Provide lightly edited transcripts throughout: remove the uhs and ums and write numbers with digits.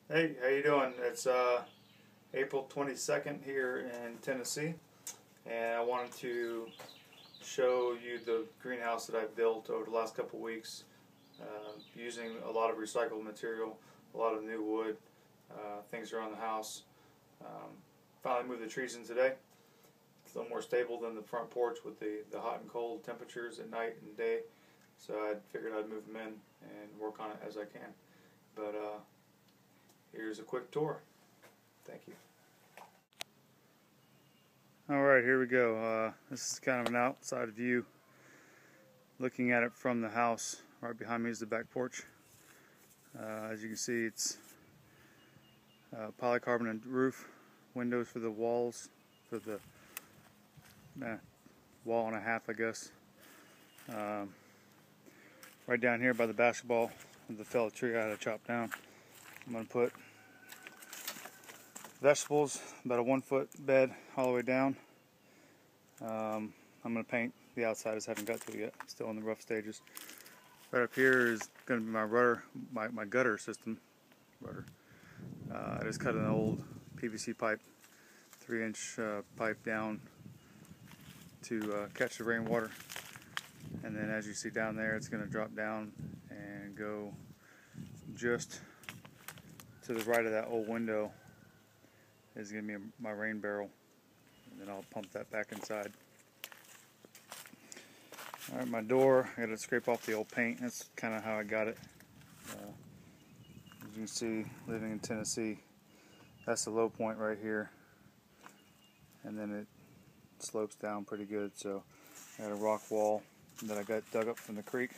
Hey, how you doing? It's April 22nd here in Tennessee, and I wanted to show you the greenhouse that I've built over the last couple weeks using a lot of recycled material, a lot of new wood, things around the house. Um, Finally moved the trees in today. It's a little more stable than the front porch with the hot and cold temperatures at night and day, so I figured I'd move them in and work on it as I can. But here's a quick tour. Thank you. Alright, here we go. This is kind of an outside view looking at it from the house. Right behind me is the back porch. As you can see, it's polycarbonate roof, windows for the walls, for the wall and a half, I guess. Right down here by the basketball, the fella tree I had to chop down. I'm going to put vegetables, about a 1 foot bed all the way down. I'm going to paint the outside, I just haven't got to it yet, still in the rough stages. Right up here is going to be my rudder, my gutter system. I just cut an old PVC pipe, 3-inch pipe down to catch the rainwater. And then as you see down there, it's going to drop down and go just to the right of that old window is going to be my rain barrel, and then I'll pump that back inside. Alright, my door, I got to scrape off the old paint. That's kind of how I got it. As you can see, living in Tennessee, that's the low point right here, and then it slopes down pretty good. So I got a rock wall that I got dug up from the creek.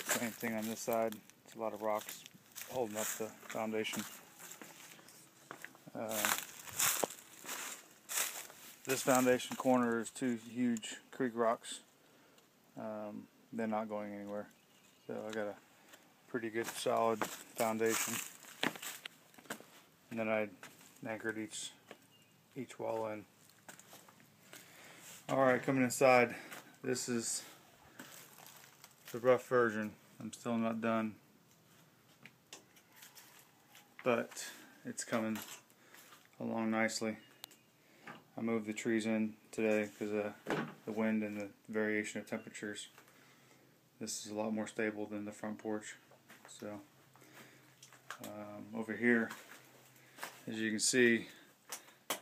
Same thing on this side. It's a lot of rocks holding up the foundation. This foundation corner is 2 huge creek rocks. They're not going anywhere. So I got a pretty good solid foundation. And then I anchored each wall in. Alright, coming inside, this is the rough version. I'm still not done, but it's coming along nicely. I moved the trees in today because of the wind and the variation of temperatures. This is a lot more stable than the front porch. So over here, as you can see,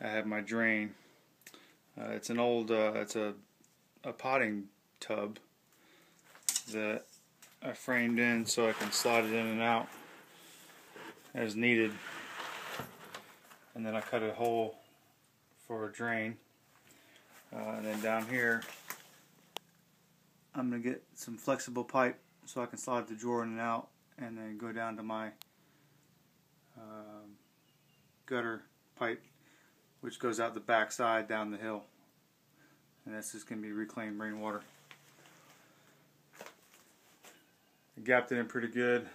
I have my drain. It's an old, it's a potting tub that I framed in so I can slide it in and out as needed. And then I cut a hole for a drain. And then down here, I'm going to get some flexible pipe so I can slide the drawer in and out, and then go down to my gutter pipe, which goes out the back side down the hill. And this is going to be reclaimed rainwater. I gapped it in pretty good.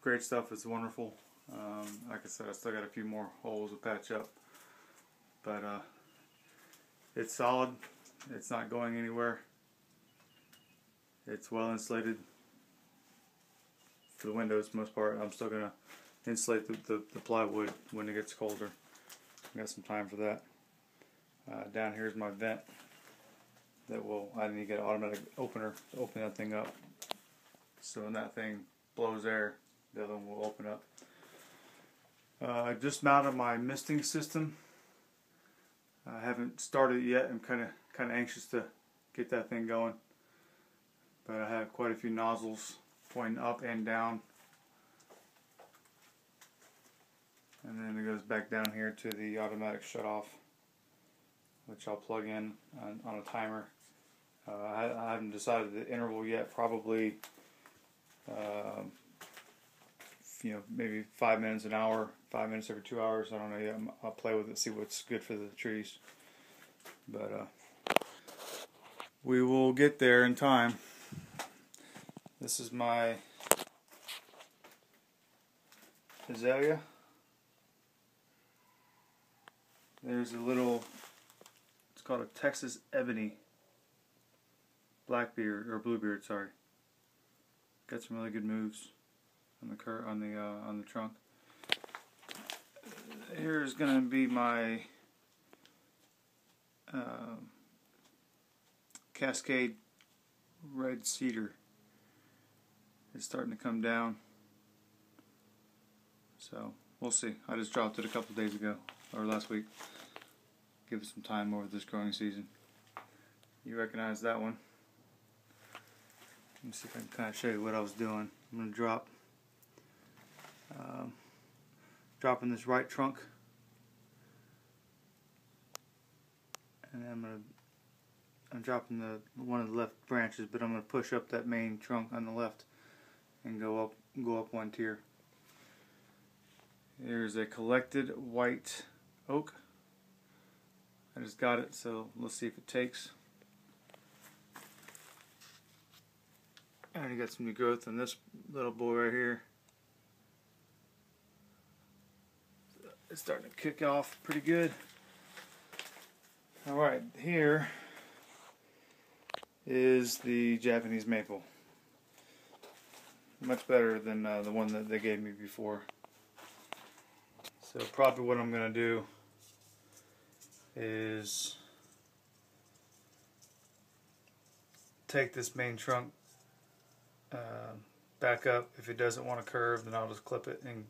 Great stuff, it's wonderful. Like I said, I still got a few more holes to patch up. But it's solid. It's not going anywhere. It's well insulated. For the windows, for the most part, I'm still going to insulate the plywood when it gets colder. I got some time for that. Down here is my vent. I need to get an automatic opener to open that thing up. So when that thing blows air, the other one will open up. I just mounted my misting system. I haven't started it yet. I'm kind of anxious to get that thing going. But I have quite a few nozzles pointing up and down. And then it goes back down here to the automatic shutoff, which I'll plug in on a timer. I haven't decided the interval yet. Probably, maybe 5 minutes an hour, 5 minutes every 2 hours. I don't know yet. I'll play with it, see what's good for the trees. But we will get there in time. This is my azalea. There's a little, it's called a Texas ebony blackbeard, or bluebeard, sorry. Got some really good moves. on the trunk. Here's gonna be my Cascade red cedar. It's starting to come down, so we'll see. I just dropped it a couple days ago, or last week. Give it some time over this growing season. You recognize that one? Let me see if I can kind of show you what I was doing. I'm going to dropping this right trunk, and then I'm dropping one of the left branches, but I'm going to push up that main trunk on the left and go up one tier. Here's a collected white oak. I just got it, so let's see if it takes. I already got some new growth on this little boy right here. It's starting to kick off pretty good. Alright, here is the Japanese maple. Much better than the one that they gave me before. So probably what I'm going to do is take this main trunk back up. If it doesn't want to curve, then I'll just clip it and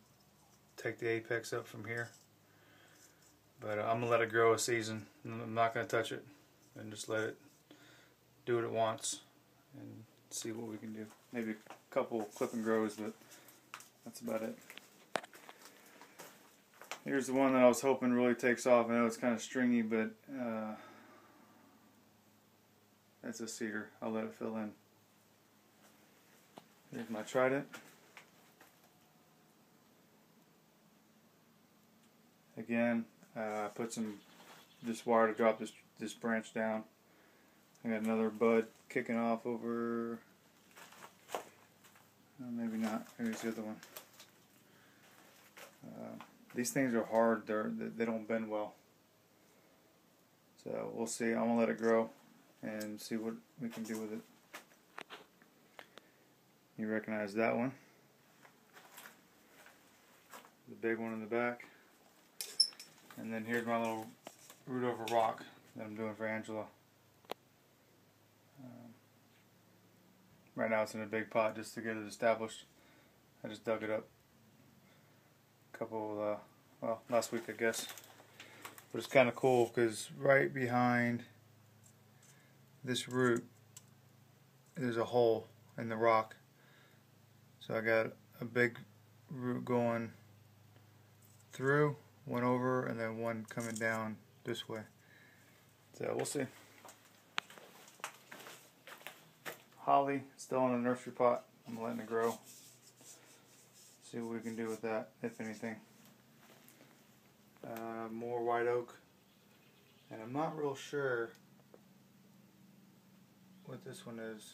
take the apex up from here. But I'm going to let it grow a season. I'm not going to touch it, and just let it do what it wants and see what we can do. Maybe a couple clip and grows, but that's about it. Here's the one that I was hoping really takes off. I know it's kind of stringy, but that's a cedar. I'll let it fill in. Here's my trident. Again, I put this wire to drop this branch down. I got another bud kicking off over. Maybe not. Maybe it's the other one. These things are hard. They don't bend well. So we'll see. I'm gonna let it grow and see what we can do with it. You recognize that one? The big one in the back. And then here's my little root over rock that I'm doing for Angela. Right now it's in a big pot just to get it established. I just dug it up well, last week I guess. But it's kind of cool because right behind this root there's a hole in the rock. So I got a big root going through, one over, and then one coming down this way. So we'll see. Holly, still in a nursery pot. I'm letting it grow. See what we can do with that, if anything. More white oak. And I'm not real sure what this one is.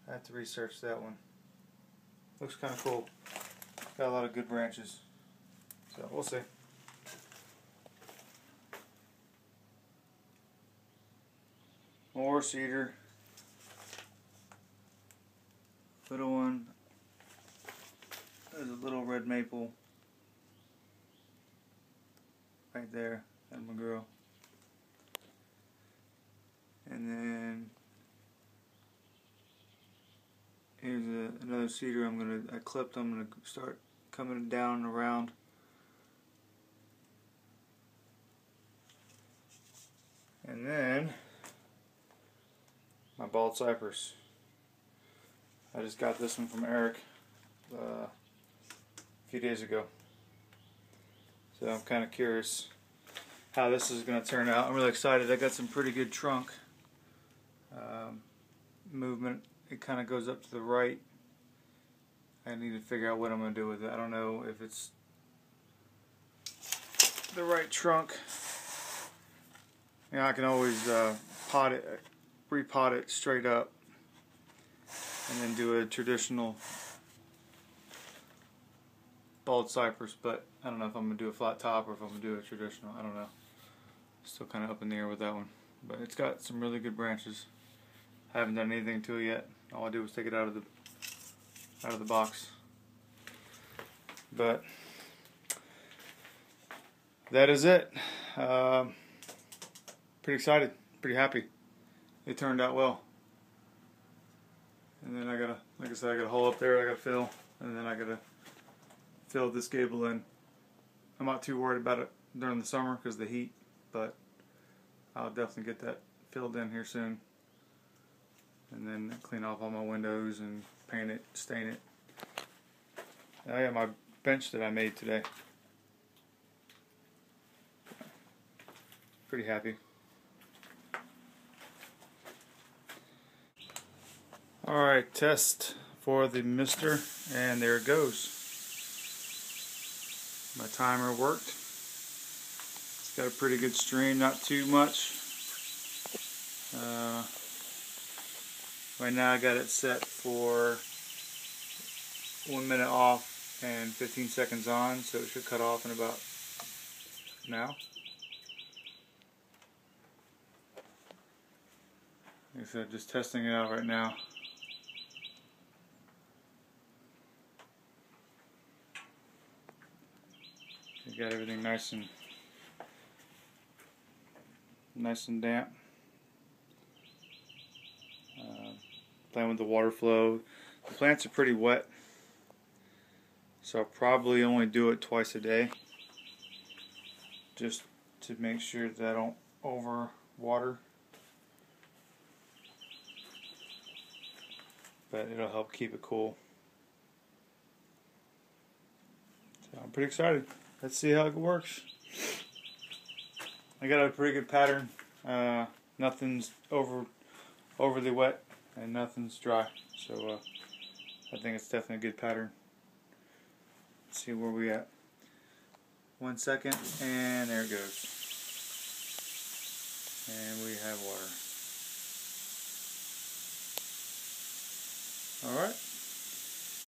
I have to research that one. Looks kind of cool. Got a lot of good branches. So we'll see. More cedar. Little one. There's a little red maple right there. I'm gonna grow. And then here's another cedar I clipped. I'm gonna start coming down and around. And then my bald cypress. I just got this one from Eric a few days ago. So I'm kind of curious how this is going to turn out. I'm really excited. I got some pretty good trunk movement. It kind of goes up to the right. I need to figure out what I'm going to do with it. I don't know if it's the right trunk. You know, I can always repot it straight up and then do a traditional bald cypress, but I don't know if I'm going to do a flat top or if I'm going to do a traditional. I don't know. Still kind of up in the air with that one. But it's got some really good branches. I haven't done anything to it yet. All I did was take it out of out of the box. But that is it. Pretty excited, pretty happy. It turned out well. And then I gotta, like I said, I got a hole up there I gotta fill, and then I gotta fill this gable in. I'm not too worried about it during the summer because of the heat, but I'll definitely get that filled in here soon. And then clean off all my windows and paint it, stain it. I got my bench that I made today. Pretty happy. Alright, test for the mister, and there it goes. My timer worked. It's got a pretty good stream, not too much. Right now I got it set for 1 minute off and 15 seconds on, so it should cut off in about now. Like I said, just testing it out right now. You got everything nice and damp. Playing with the water flow. The plants are pretty wet, so I'll probably only do it twice a day, just to make sure that I don't over water. But it'll help keep it cool. So I'm pretty excited. Let's see how it works. I got a pretty good pattern. Nothing's overly wet and nothing's dry. So I think it's definitely a good pattern. Let's see where we at. 1 second, and there it goes. And we have water. Alright.